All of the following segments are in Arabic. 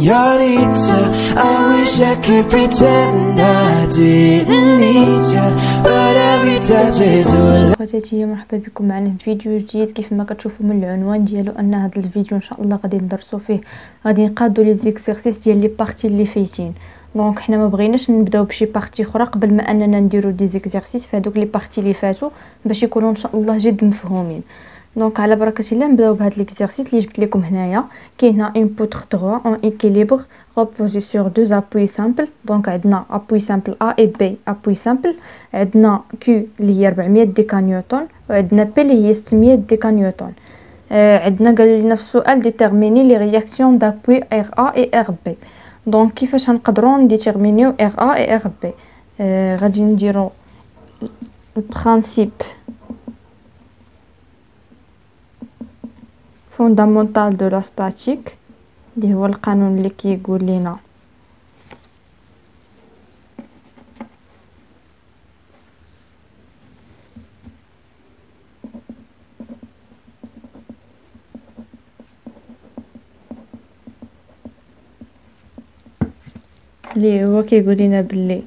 señorita. I wish I could pretend I didn't need you, but every touch is all. خواتاتي مرحبا بكم معنا في فيديو جديد. كيف ما كتشوفوا من العنوان ديالو ان هذا الفيديو ان شاء الله غادي ندرسوا فيه، غادي نقادوا لي زيكسيرسيس ديال لي بارتي اللي فايتين. دونك حنا ما بغيناش نبداو بشي بارتي اخرى قبل ما اننا نديروا دي زيكسيرسيس في هذوك لي بارتي اللي فاتوا باش يكونوا ان شاء الله جد مفهومين. دونك على بركه الله نبداو بهذا ليكزيرسيس اللي جبت لكم هنايا. كاين هنا ان بوتر droit en équilibre reposé sur deux appuis simples. دونك عندنا appui simple A et B appui simple، عندنا Q اللي هي 400 ديكا نيوتن، وعندنا P اللي هي 600 ديكا نيوتن. عندنا قالوا لنا في السؤال ديتيرميني لي رياكسيون دابوي RA et RB. دونك كيفاش غنقدروا نديتيرمينيو RA et RB؟ غادي نديرو البرانسيب فوندامونتال دو لا ستاتيك اللي هو القانون اللي كيقول لنا كيقول لنا باللي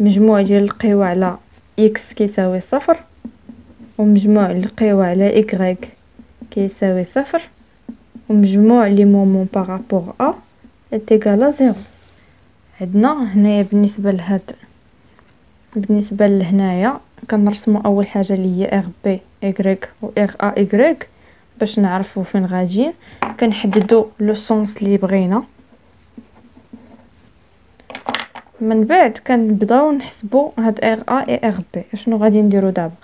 مجموع ديال القوى على x كيساوي صفر، ومجموع القوى على y كيساوي صفر، ومجموع لي مومون بارابور ا ايكال زيرو. عندنا هنايا بالنسبه لهنايا كنرسموا اول حاجه اللي هي ار بي ايغريك و ار ا ايغريك باش نعرفوا فين غاديين. كنحددوا لو سونس اللي بغينا، من بعد كنبداو نحسبوا هاد ار ا اي ار بي. شنو غادي نديرو دابا؟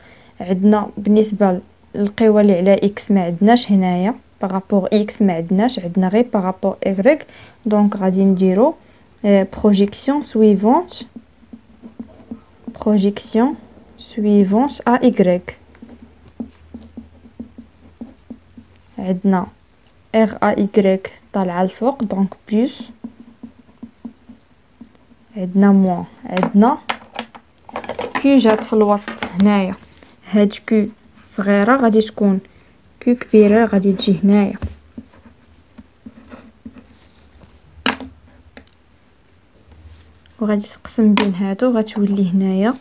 عندنا بالنسبه للقوى اللي على اكس ما عندناش هنايا بارابور اكس، ما عندناش، عندنا غير بارابور ايغريك. دونك غادي نديرو بروجيكسيون سويفونت ا ايغريك. عندنا ار ا ايغريك طالعه الفوق دونك بلس، عندنا موان، عندنا كي جات في الوسط هنايا. هاد كي صغيره غادي تكون كي كبيره غادي تجي هنايا. وغادي تقسم بين هادو غتولي هنايا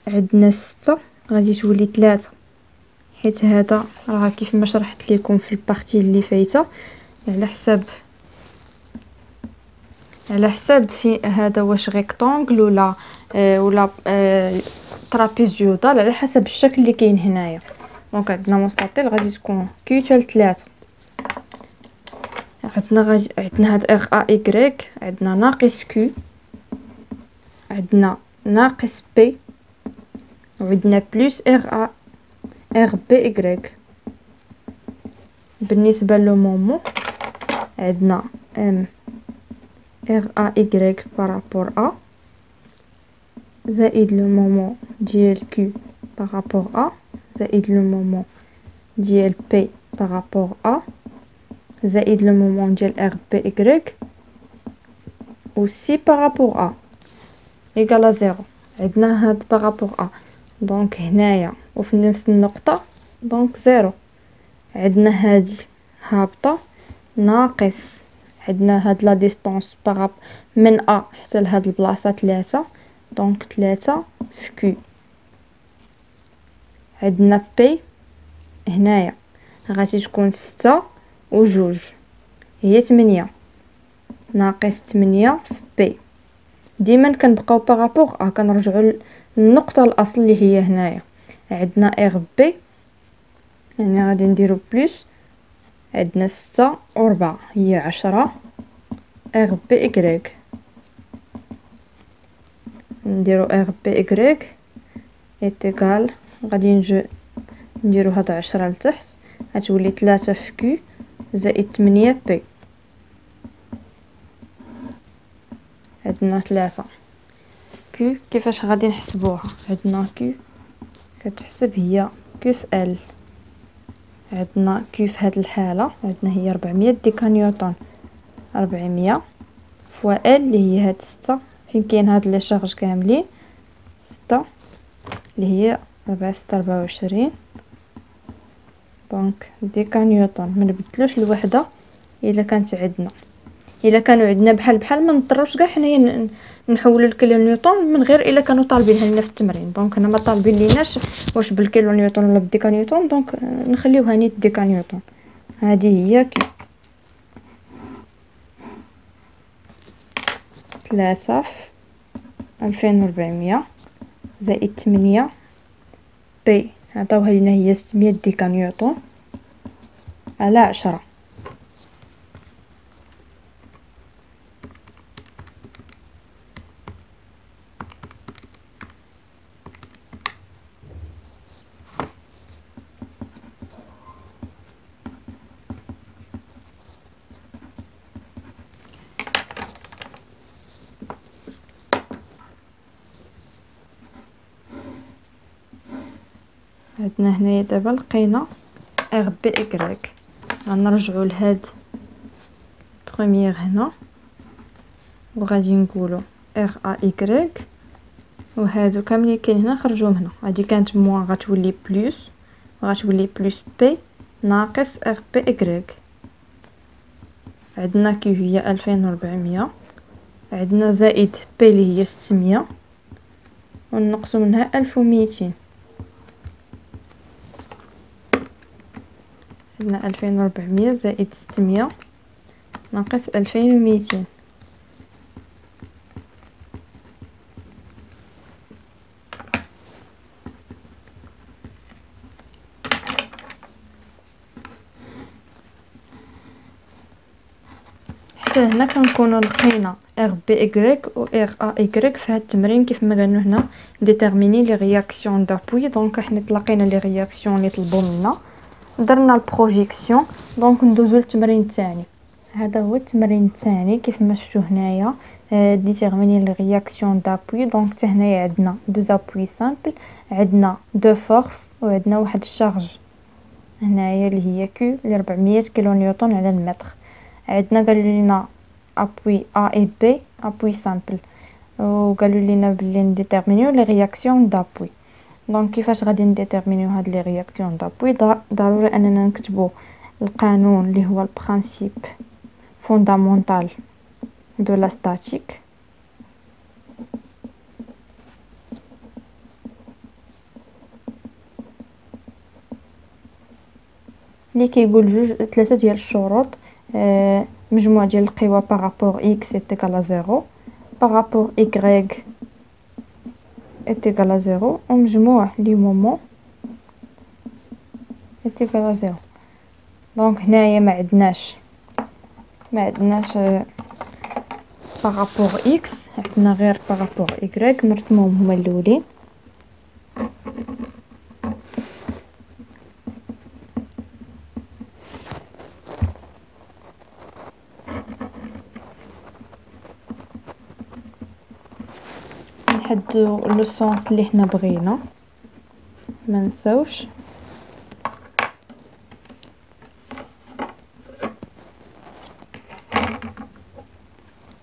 عندنا 6 غادي تولي 3، حيت هذا راه كيف ما شرحت لكم في البارتي اللي فايته على حساب في هذا واش ريكتانغل ولا ترابيزيودال، على حسب الشكل اللي كاين هنايا. دونك عندنا مستطيل غادي تكون كي حتى 3. عندنا هاد ار ا ايغريك، عندنا ناقص كيو، عندنا ناقص بي، وعندنا بلس ار بي ايغريك. بالنسبه لو مومون عندنا ام ار ا ايغريك بارابور ا زائد لو مومون ديال كيو بارابور ا زائد لو مومون ديال بي بارابور ا زائد لو مومون ديال ار بي ايغريك aussi بارابور ا ايكال زيرو. عندنا هاد بارابور ا دونك هنايا وفي نفس النقطه دونك زيرو. عندنا هادي هابطه ناقص، عندنا هاد لا ديستونس من ا حتى لهاد البلاصه 3 دونك 3 في كيو. عندنا بي هنايا غادي تكون 6 و 2 هي 8 ناقص 8 في بي. ديما كنبقاو بارابور ا كنرجعوا للنقطه الاصل اللي هي هنايا. عندنا ار بي يعني غادي نديرو بلس، عندنا 6 و 4 هي 10 ار بي ايغريك. نديرو ار بي ايغريك ايتيغال غادي نديرو هاد 10 لتحت غتولي 3 في كيو زائد 8 بي. عندنا 3 كيو. كيفاش غادي نحسبوها؟ عندنا كيو كتحسب هي كيو في ال. عندنا كيو في هاد الحاله عندنا هي 400 ديكا نيوتن، 400 فوا ال اللي هي هاد 6 فين كاين هاد لي شارج كاملين 6 اللي هي 4 6 24 دونك ديكا نيوتن. ما نبدلوش الوحده الا كانت عندنا، الا كانوا عندنا بحال ما نضطروش كاع حنايا نحولوا الكيلو نيوتن من غير الا كانوا طالبينها لنا في التمرين. دونك هنا ما طالبين ليناش واش بالكيلو نيوتن ولا بالديكا نيوتن، دونك نخليوها نيت ديكا نيوتن. هذه هي كي 3 في 2400 زائد 8 بي عطاوها لينا هي 600 ديكا نيوتن على 10. عندنا هنايا دابا لقينا ار بي اكغيك. غنرجعوا لهاد بروميير هنا وغادي نقولوا ار ا اكغيك، وهادو كاملين كاين هنا خرجوهم هنا. هادي كانت موان غتولي بلس، غتولي بلس بي ناقص ار بي اكغيك. عندنا كي هي 2400، عندنا زائد بي اللي هي 600 ونقصوا منها 1200. عندنا 2400 زائد 600 ناقص 2200. حتى هنا كنكونوا لقينا ار بي اكغيك و ار ا اكغيك في هاد التمرين. كيف ما قالنا هنا ديتيرميني لي رياكسيون دابوي. دونك حنا تلاقينا لي رياكسيون اللي طلبوا لنا، درنا البروجيكسيون. دونك ندوزو للتمرين الثاني. هذا هو التمرين الثاني كيف ما شفتوا هنايا ديتيرميني لي رياكسيون دابوي. دونك حتى هنايا عندنا دو زابوي سامبل، عندنا دو فورس وعندنا واحد الشارج هنايا اللي هي كيو ل 400 كيلو نيوتن على المتر. عندنا قالوا لنا ابوي ا اي بي ابوي سامبل، وقالوا لنا بلي نديتيرمينيو لي رياكسيون دابوي. دونك كيفاش غادي نديتيرمينيو هاد لي رياكسيون دابوي؟ ضروري اننا نكتبوا القانون اللي هو البرانسيب فوندامونتال دو لا ستاتيك. اللي كيقول جوج 3 ديال الشروط. مجموع ديال القوى بارابور اكس ايكال 0، بارابور ايغريك ايكال 0، ومجموع لي مومون ايكال 0. دونك هنايا ما عندناش بارابور اكس، عندنا غير بارابور ايغريك. نرسموهم هما الاولين. نحددو لو سونس اللي حنا بغينا ما نساوش.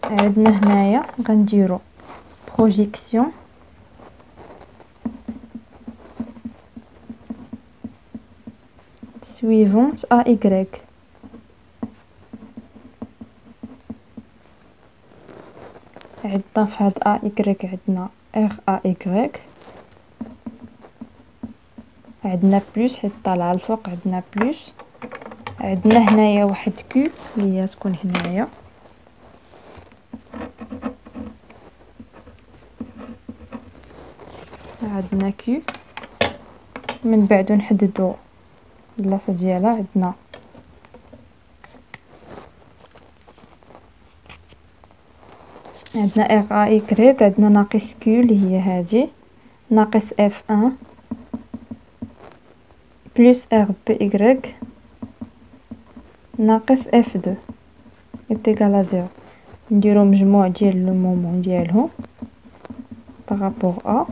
عندنا هنايا غنديرو بروجيكسيون suivante à y. عندنا في هاد ا y عندنا ار ا y، عندنا بلس حيت طالعه الفوق عندنا بلس. عندنا هنايا واحد كيو اللي هي تكون هنايا، عندنا كيو. من بعد نحددو البلاصه ديالها. عندنا ار ا y، عندنا ناقص كيو اللي هي هذه، ناقص اف 1 بلس ار بي y ناقص اف 2 ايكال 0. نديرو مجموع ديال لو مومون ديالهم بارابور ا.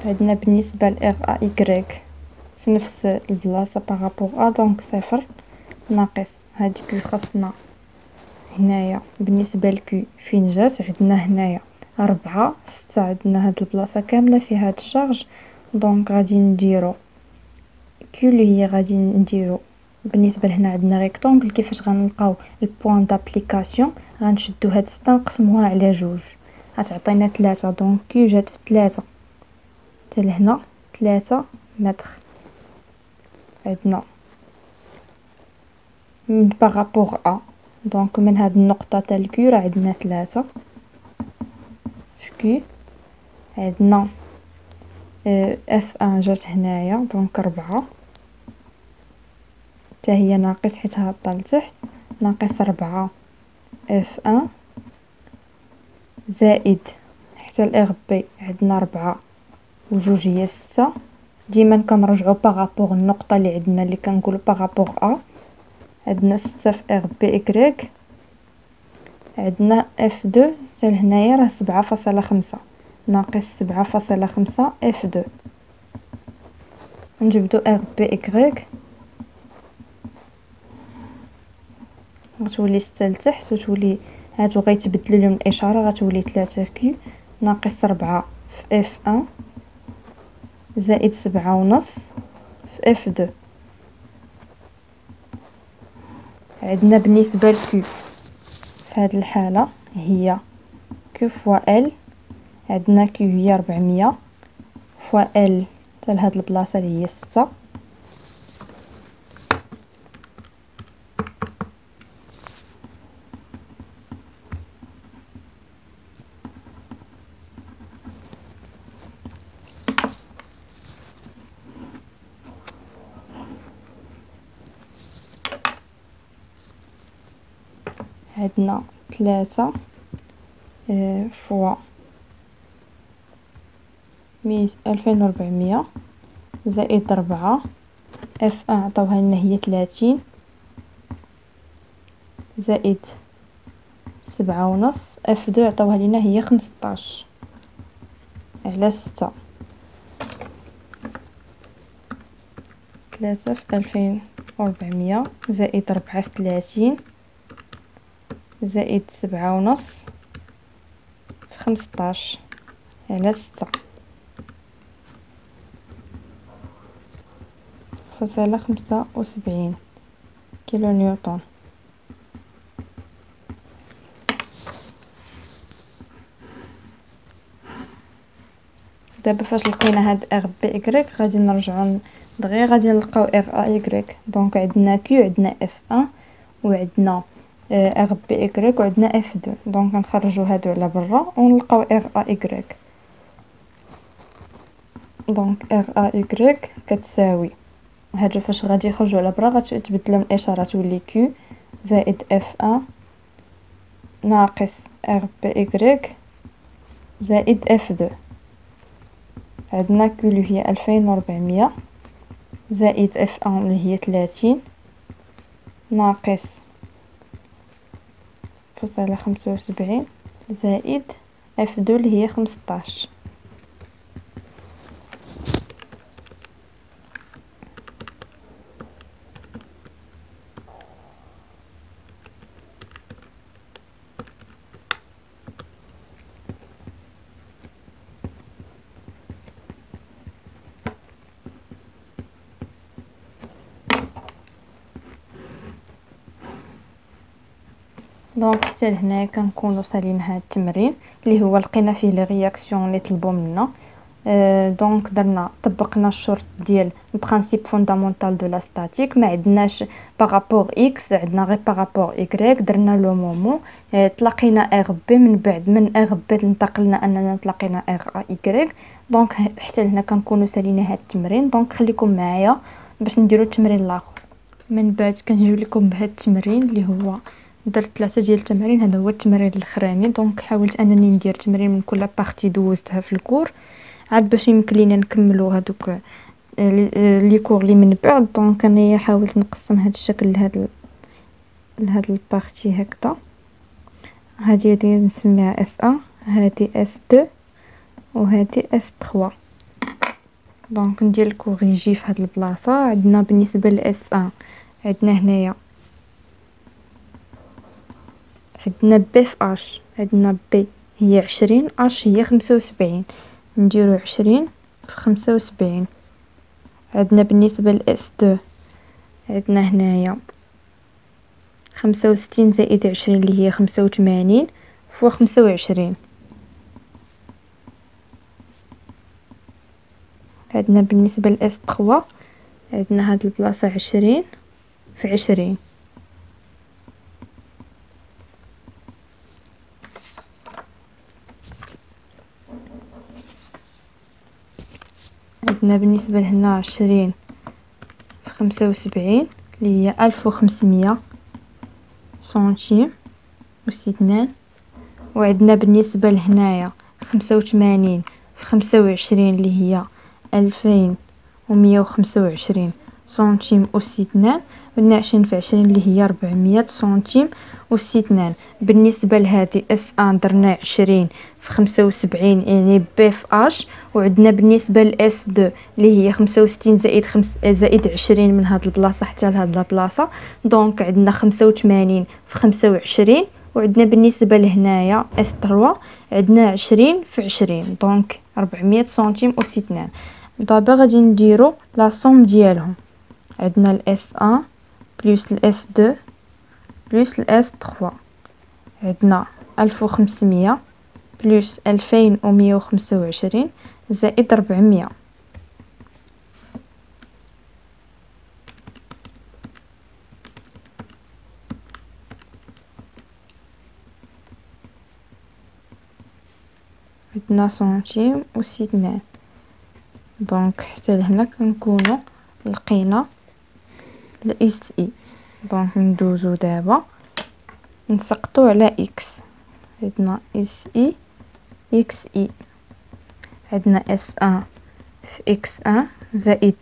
عندنا بالنسبه ل ار ا y في نفس البلاصه بارابور ا، دونك صفر ناقص هاد كيو خاصنا هنايا بالنسبه لكيو فين جات عندنا هنايا 4 6 عندنا هاد البلاصه كامله فيها هاد الشارج، دونك غادي نديرو كيو اللي هي غادي نديرو بالنسبه لهنا عندنا ريكتونغل. كيفاش غنلقاو البوين دابليكاسيون؟ غنشدو هاد 6 نقسموها على جوج غتعطينا 3، دونك كيو جات في 3 حتى لهنا 3 متر. عندنا من بارابور ا، دونك من هاد النقطه تاع الكيو راه عندنا 3 في كيو. عندنا اف ان جات هنايا دونك 4 حتى هي ناقص حيت هابطه لتحت، ناقص 4 اف ان زائد حتى الاغ بي عندنا 4 وجوج هي 6. ديما كنرجعو بارابور النقطه اللي عندنا اللي كنقولو بارابور ا. عندنا 6 في اغ بي اكريك، عندنا اف دو حتى لهنايا راه 7.5 ناقص 7.5 اف دو. نجبدو اغ بي اكريك غتولي 6 لتحت وتولي هادو غيتبدلوا لهم الاشاره غتولي 3 كيو ناقص 4 في اف 1 زائد 7.5 في اف 2. عندنا بالنسبه لكيو في هذه الحاله هي كيو فوا ال، عندنا كيو هي 400 فوا ال حتى لهاد البلاصه اللي هي 6. عندنا 3 فوا 2400 زائد 4 اف 1 عطاوها لنا هي 30 زائد 7.5 اف 2 عطاوها لنا هي 15 على 6. 3 في 2400 زائد 4 في 30 زائد 7.5 في 15 على 6 فاصلة 75 كيلو نيوتن. دابا فاش لقينا هاد ار بي اكريك غادي نرجعو دغيا غادي نلقاو ار ا اكريك. دونك عندنا كيو عندنا اف 1 وعندنا ار بي اكريك وعندنا اف 2، دونك نخرجوا هادو على برا ونلقاو ار ا اكريك. دونك ار ا اكريك كتساوي هادو فاش غادي يخرجوا على برا غتبدلهم الاشاره تولي كيو زائد اف 1 ناقص ار بي اكريك زائد اف 2. عندنا كيو اللي هي 2400 زائد اف 1 اللي هي 30 ناقص فاصلة 75 زائد اف 2 اللي هي 15. دونك حتى لهنايا كنكونوا سالين هذا التمرين اللي هو لقينا فيه لي رياكسيون اللي طلبوا منا. دونك درنا طبقنا الشرط ديال البرانسيپ فوندامونتال دو لا ستاتيك، ما عندناش بارابور اكس، عندنا غير بارابور ايكغيك. درنا لو مومون تلاقينا ار بي، من بعد من ار بي انتقلنا اننا تلاقينا ار ايكغيك. دونك حتى لهنا كنكونوا سالين هذا التمرين. دونك خليكم معايا باش نديروا التمرين الاخر. من بعد كنجيو لكم بهذا التمرين اللي هو درت 3 ديال التمارين. هذا هو التمرين الاخراني. دونك حاولت انني ندير تمرين من كل بارتي دوزتها في الكور عاد باش يمكن لينا نكملوا هذوك لي كور لي من بعد. دونك انا حاولت نقسم هذا الشكل لهاد البارتي هكذا. هذه نسميها اس 1، هذه اس 2 وهذه اس 3. دونك ندير الكوريجي في هاد البلاصه. عندنا بالنسبه لاس ان عندنا هنايا عندنا بي في اش، عندنا بي هي 20 اش هي 75، نديرو 20 في 75. عندنا بالنسبه لاس دو عندنا هنايا 65 زائد 20 اللي هي 85 فوا 25. عندنا بالنسبه لاس 3 عندنا هاد البلاصه 20 في 20. عندنا بالنسبه لهنا 20 في 75 اللي هي 1500 سنتيم و2. وعندنا بالنسبه لهنايا 85 في 25 اللي هي 2125 سنتيم و2. عندنا 20 في 20 اللي هي 400 سنتيم و2. بالنسبه لهذه اس ان درنا 20 في 75 يعني بي في اش. وعندنا بالنسبه لاس دو اللي هي 65 زائد 20 من هاد البلاصه حتى لهاد البلاصه، دونك عندنا 85 في 25. وعندنا بالنسبه لهنايا اس 3 عندنا 20 في 20 دونك 400 سنتيم و2. دابا غادي نديرو لا صوم ديالهم. عندنا الاس 1 بلس الاس 2 بلس الاس 3. عندنا 1500 بلس 2125 زائد 400. عندنا سنتيم و2. دونك حتى لهنا كنكونوا لقينا الاس اي. دونك ندوزو دابا نسقطو على اكس. عندنا اس اي اكس اي. عندنا اس 1 في اكس 1 زائد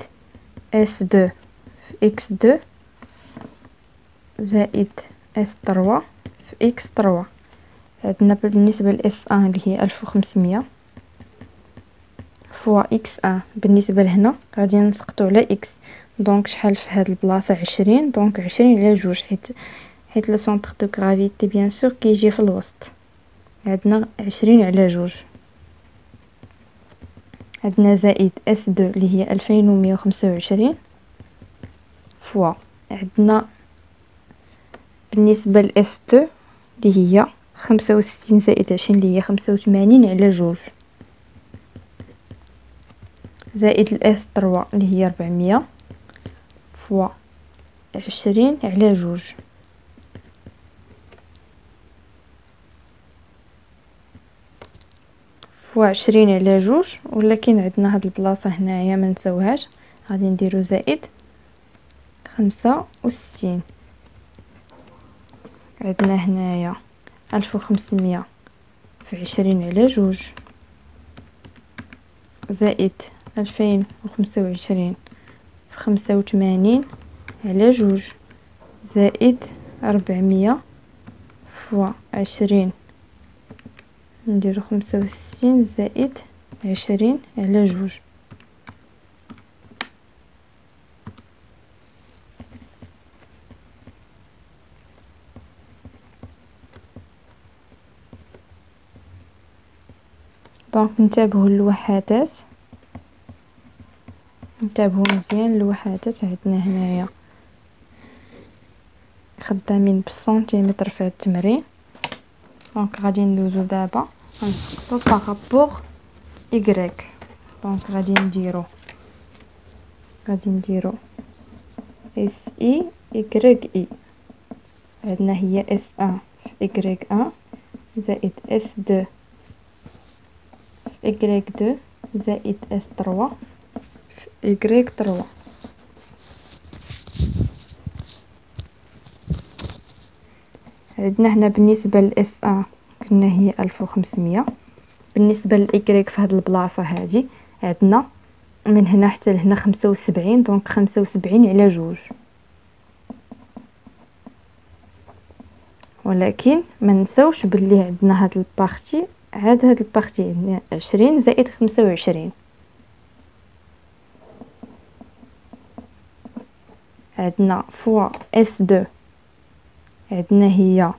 اس 2 في اكس 2 زائد اس 3 في اكس 3. عندنا بالنسبه لاس 1 اللي هي 1500 فوا اكس 1. بالنسبه لهنا غادي نسقطو على اكس. دونك شحال في هاد البلاصه 20 دونك 20 على جوج حيت لو سونتر دو غرافيتي بيان سور كيجي في الوسط. عندنا 20 على جوج. عندنا زائد اس 2 اللي هي 2125 فوا عندنا بالنسبه لاس 2 اللي هي 65 زائد 20 اللي هي 85 على جوج زائد الاس 3 اللي هي 400 فوا 20 على جوج. فوا 20 على جوج. ولكن عندنا هاد البلاصه هنايا ما نساوهاش، غادي نديرو زائد 65. عندنا هنايا 1500 في 20 على جوج زائد 2025 في 85 على جوج زائد 400 فوا 20 نديرو 65 زائد 20 على جوج. دونك نتابعوا الوحدات، نتابعوا مزيان الوحدات. عندنا هنايا خدامين بالسنتيمتر في هاد التمرين. دونك غادي ندوزو دابا غنسقطو بارابور إكغيك. دونك غادي نديرو اس اي إكغيك اي. عندنا هي اس 1 في إكغيك 1 زائد اس 2 في إكغيك 2 زائد اس 3 في إكغيك 3. عندنا هنا بالنسبه للاس 1 قلنا هي 1500. بالنسبه للإكغيك في هاد البلاصه هادي عندنا من هنا حتى لهنا 75 دونك 75 على جوج. ولكن ما نساوش باللي عندنا هاد البارتي هاد البارتي عندنا 20 زائد 25. عندنا فوا اس دو عندنا هي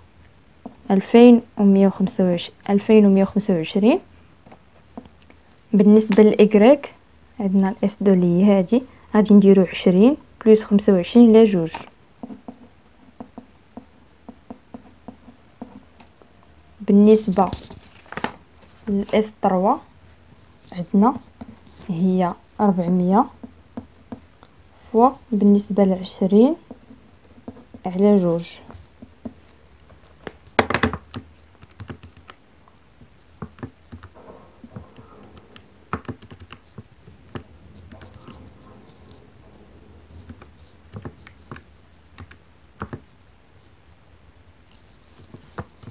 2125. بالنسبة للإكغيك عندنا الاس دو لي هادي غادي نديرو 20 بلس 25 على جوج. بالنسبة للاس 3 عندنا هي 400 فوا بالنسبة ل20 على جوج.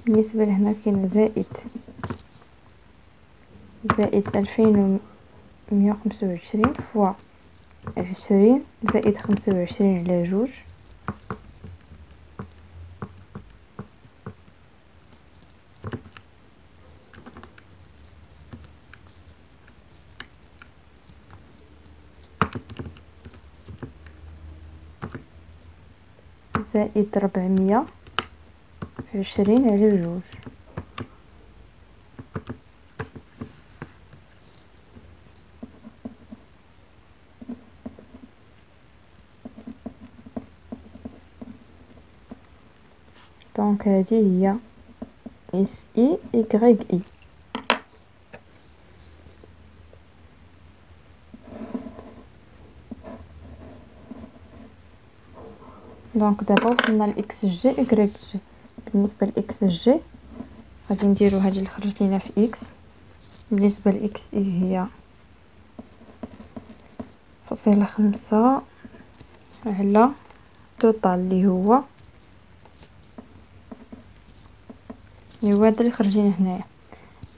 بالنسبة لهنا كاين زائد 2125 فوا 20 زائد 25 على جوج. زائد 420 على جوج. دونك هذه هي اس اي اكغيك اي. دونك دابا وصلنا لاكس جي اكغيك جي. بالنسبه لاكس جي غادي نديرو هذه اللي خرجت لينا في اكس. بالنسبه لاكس اي هي 0.5 على توتال اللي هو هذا اللي خرجينا هنايا.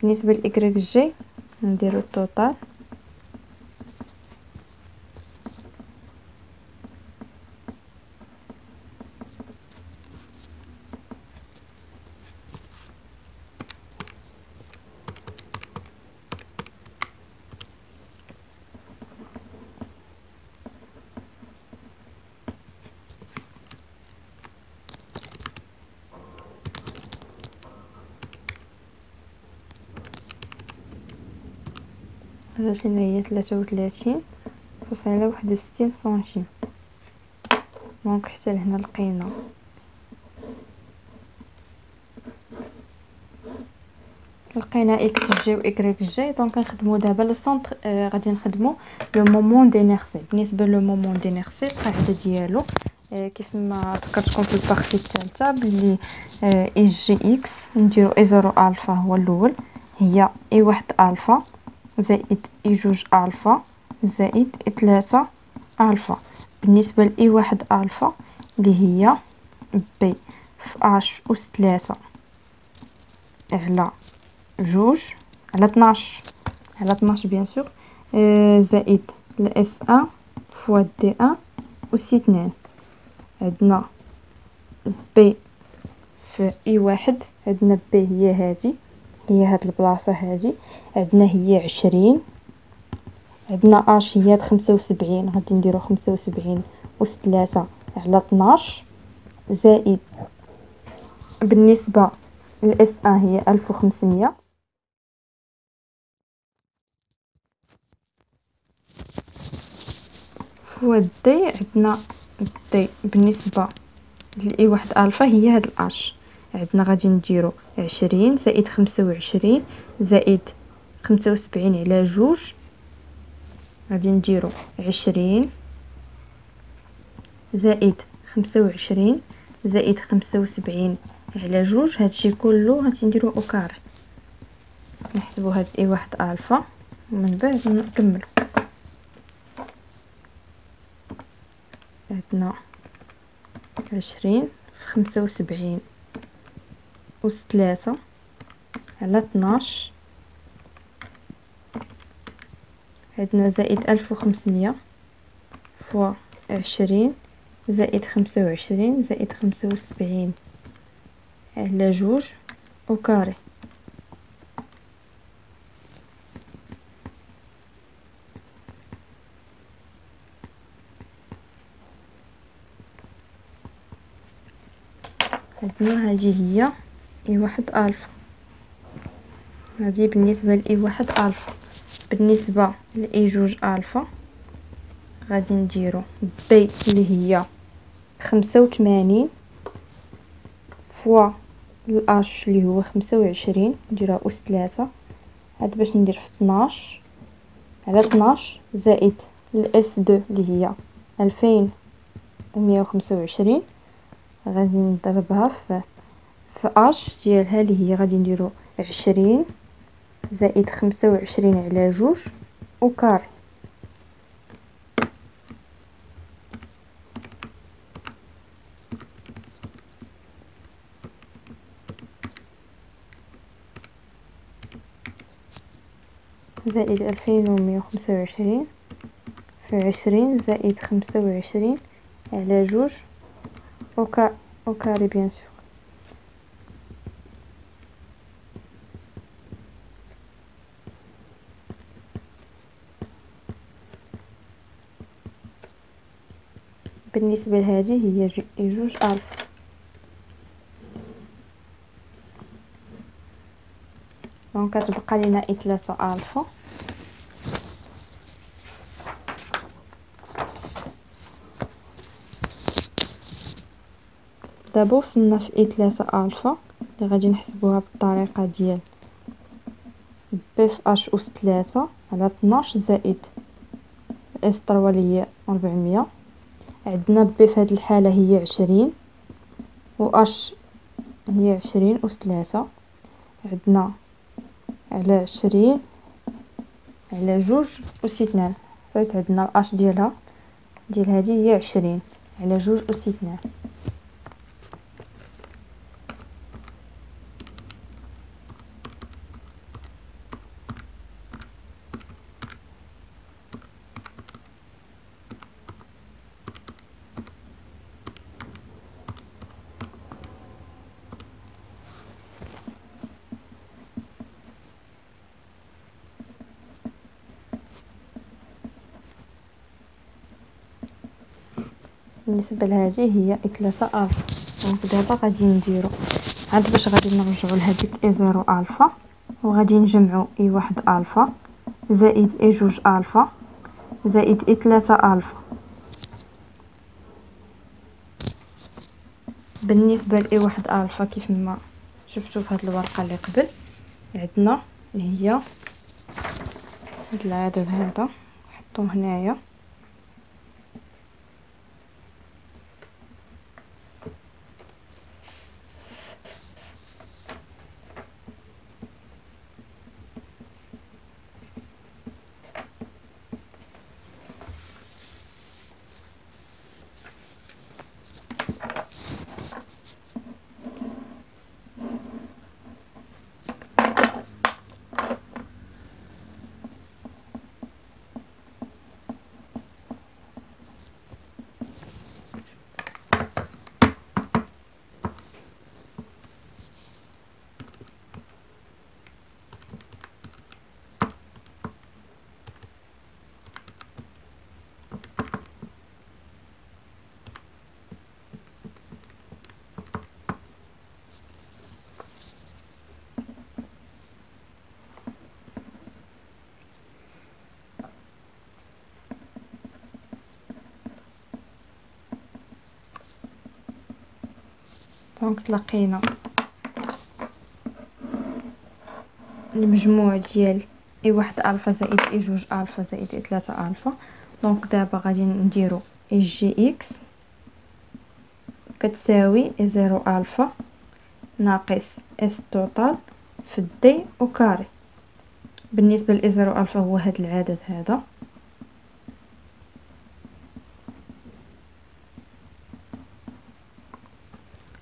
بالنسبه لاكغيك جي نديرو التوتال هذا اللي هي 33.61 سنتيم. دونك حتى لهنا لقينا اكس جي و اكغيك جي. دونك نخدمو دابا لو سونتر. غادي نخدمو لو مومون دينيرسي. بالنسبه لو مومون دينيرسي القاعده ديالو كيف ما ذكرتكم في البارتي الثالثه بلي اي جي اكس نديرو اي 0 الفا هو الاول هي اي 1 الفا زائد اي 2 الفا زائد اي 3 الفا. بالنسبه لاي 1 الفا اللي هي بي في اش اس 3 على جوج على 12 بيان سور زائد الاس ان فوا دي ان اس 2. عندنا بي في اي واحد عندنا بي هي هاد البلاصه هادي عندنا هي 20. عندنا اش هي 75 غادي نديرو 75 اس 3 على 12 زائد بالنسبه للاس ان هي 1500 فوا دي. عندنا دي بالنسبه لإي 1 الفا هي هاد الاش عندنا غادي نديرو 20 زائد 25 زائد 75 على جوج. غادي نديرو 20 زائد 25 زائد 75 على جوج. هادشي كله غادي نديرو او كاري. نحسبو هاد اي 1 الفا ومن بعد نكملو. عندنا 20 في 75 أس 3 على 12 عندنا زائد 1500 فوا 20 زائد 25 زائد 75 على جوج أو كاري. عندنا هذه هي اي واحد الفا. هذه بالنسبه لاي واحد الفا. بالنسبه لاي جوج الفا غادي نديرو بي اللي هي 85 فوا الاش اللي هو 25 نديرها اس 3. عاد باش ندير في 12 على 12 زائد الاس 2 اللي هي 2125 غادي نضربها في اش ديالها اللي هي غادي نديرو 20 زائد 25 على جوج وكاري. زائد 2125 في 20 زائد 25 على جوج وكاري بيان سور. بالنسبة لهذه هي جوج الفا. دونك كتبقى لينا اي 3 الفا. دابا وصلنا في اي 3 الفا اللي غادي نحسبوها بالطريقه ديال بي في اش اس 3 على 12 زائد اس 3 اللي هي 400. عندنا بي في هذه الحاله هي 20 و اش هي 20 اس 3. عندنا على 20 على جوج اس 2 صافي. عندنا الاش ديالها ديال هذه هي 20 على جوج اس 2. بالنسبه لهذه هي اي 3 الفا. دونك دابا غادي نديرو عاد باش غادي نرجعو لهذيك اي 0 الفا وغادي نجمعو اي واحد الفا زائد اي جوج الفا زائد اي 3 الفا. بالنسبه لاي واحد الفا كيف ما شفتوا في هذه الورقه اللي قبل عندنا اللي هي هاد العدد هذا نحطوه هنايا. دونك تلقينا المجموع ديال اي واحد الفا زائد اي جوج الفا زائد اي 3 الفا. دونك دابا غادي نديرو اي جي اكس كتساوي اي 0 الفا ناقص اس توتال في دي وكاري. بالنسبه لاي 0 الفا هو هذا العدد هذا.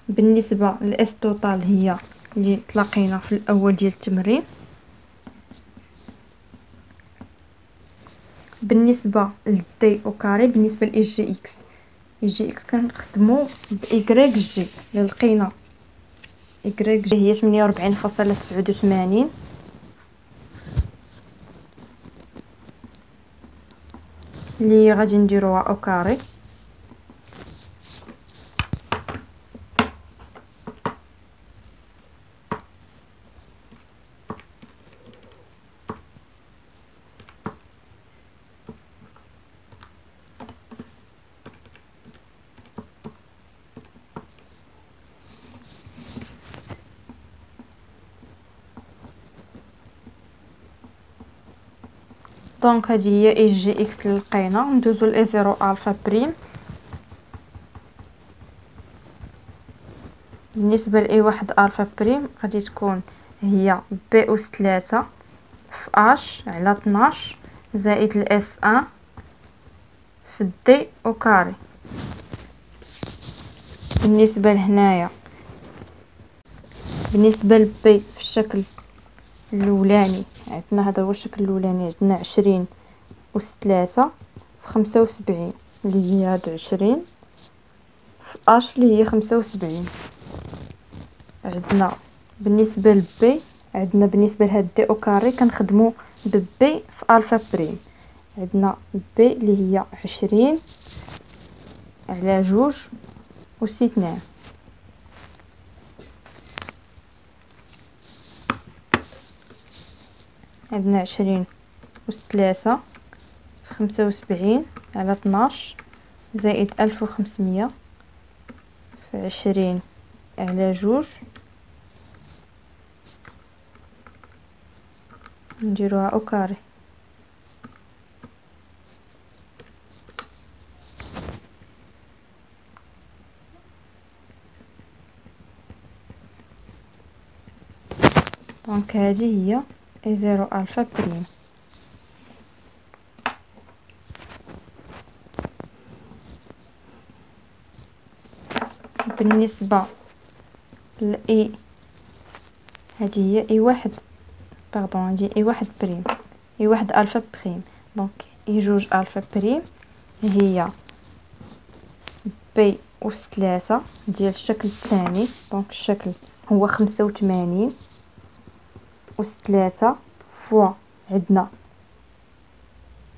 بالنسبه لاس توتال هي اللي تلاقينا في الاول ديال التمرين. بالنسبه للدي او كاري بالنسبه لاي جي اكس كنخدموا بايكغيك جي اللي لقينا ايكغيك جي هي 48.89 اللي غادي نديروها او كاري. دونك هذه هي اي جي اكس اللي لقينا. ندوزو ل اي زيرو الفا بريم. بالنسبه لاي واحد الفا بريم غادي تكون هي بي اس 3 في اش على 12 زائد الاس ان في دي او كاري. بالنسبه لهنايا بالنسبه لبي في الشكل الاولاني عندنا، هذا هو الشكل الاولاني، عندنا 20 أس 3 في 75 اللي هي هاد 20 في اش اللي هي 75. عندنا بالنسبه لبي عندنا بالنسبه لهاد دي او كاري كنخدموا ببي في الفا بريم. عندنا بي اللي هي 20 على 2 أس 2. عندنا 20 أس 3 في 75 على 12 زائد 1500 في 20 على 2. نديروها او كاري. دونك هذه هي اي زيرو الفا بريم. بالنسبه لاي هذه هي اي واحد هذه اي واحد بريم، اي واحد الفا بريم. دونك اي جوج الفا بريم هي بي أس 3 ديال الشكل الثاني. دونك الشكل هو 85 أس 3 فوا عندنا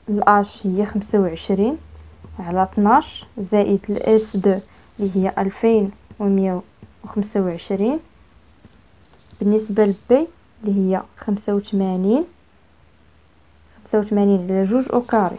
الاش هي 25 على 12 زائد الاس 2 اللي هي 2125. بالنسبه لبي اللي هي 85 على 2 او كاري.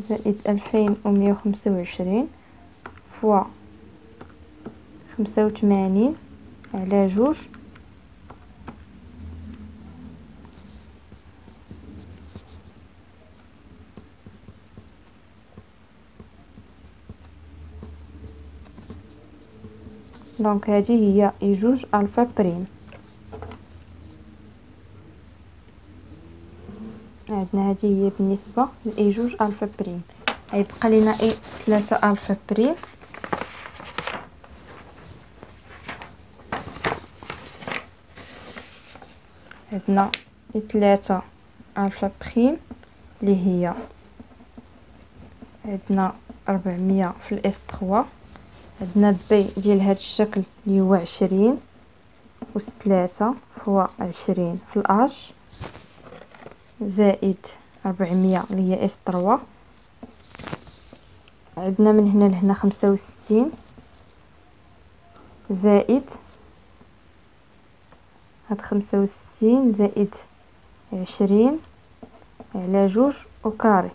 زائد 2125 فوا 85 على 2 دونك هذه هي اي جوج الفا بريم. عندنا هذه هي بالنسبه لاي جوج الفا بريم. غيبقى لينا اي 3 الفا بريم. عندنا اي 3 الفا بريم اللي هي عندنا 400 في الاس 3. عندنا بي ديال هذا الشكل اللي هو 20 أس 3 فوا 20 في الاش زائد 400 اللي هي اس 3. عندنا من هنا لهنا 65 زائد هاد 65 زائد 20 على 2 او كاري.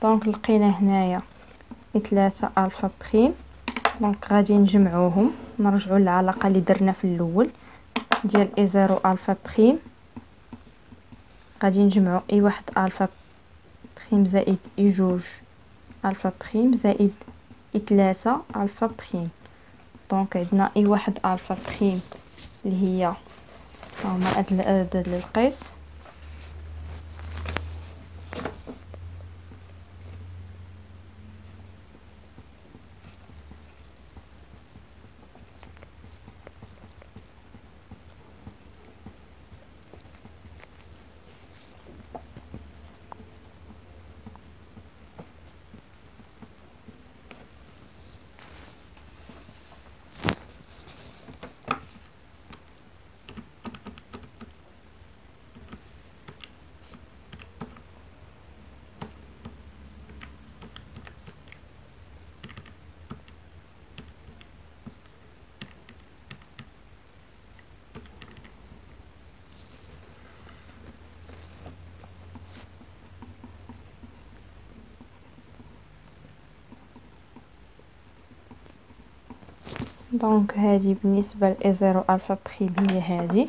دونك لقينا هنايا 3 الفا بريم. دونك غادي نجمعوهم، نرجعوا للعلاقه اللي درنا في الاول ديال اي زيرو الفا بريم. غادي نجمعوا اي واحد الفا بريم زائد اي جوج الفا بريم زائد اي 3 الفا بريم. دونك عندنا اي واحد الفا بريم اللي هي هما هاد الأعداد اللي لقيت. دونك هذه بالنسبه ل زيرو الفا بريم هي هذه،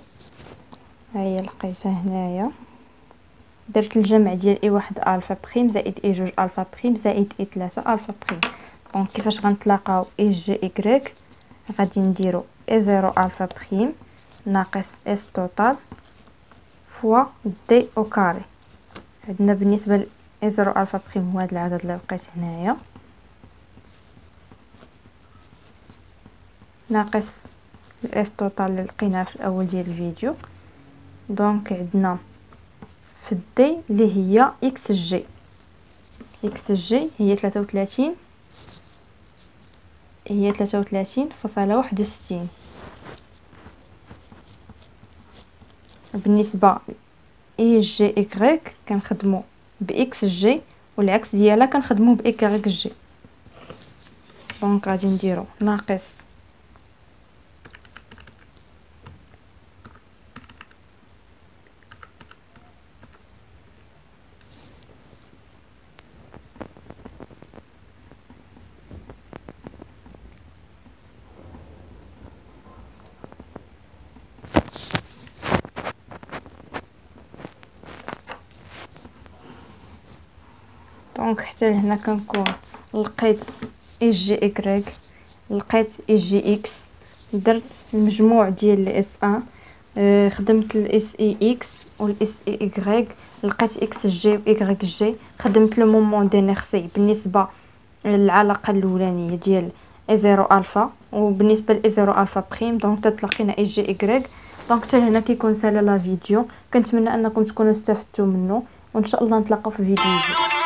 هي لقيتها هنايا. درت الجمع ديال اي واحد الفا بريم زائد اي جوج الفا بريم زائد اي 3 الفا بريم. دونك كيفاش غنتلاقاو اي جي اكريك؟ غادي نديرو اي زيرو الفا بريم ناقص اس توتال فوا دي او كاري. عندنا بالنسبه ل اي زيرو الفا بريم هو هذا العدد اللي لقيت هنايا، ناقص الاس توتال اللي لقيناه في الاول ديال الفيديو. دونك عندنا في الدي اللي هي اكس جي، اكس جي هي 33 هي 33.61. بالنسبه اي جي اكريك كنخدمو باكس جي والعكس ديالها كنخدمو باكريك جي. دونك غادي نديرو ناقص دونك حتى لهنا كنكون لقيت اي جي اكريك، لقيت اي جي اكس، درت المجموع ديال الاس ان، خدمت الاس اي اكس والاس اي اكريك، لقيت اكس جي واكريك جي، خدمت لو مومون دينيرسي بالنسبه للعلاقه الاولانيه ديال اي زيرو الفا وبالنسبه لاي زيرو الفا بريم. دونك تتلقينا اي جي اكريك. دونك حتى هنا كيكون سالا لا فيديو. كنتمنى انكم تكونوا استفدتوا منه، وان شاء الله نتلاقاو في فيديو جديد.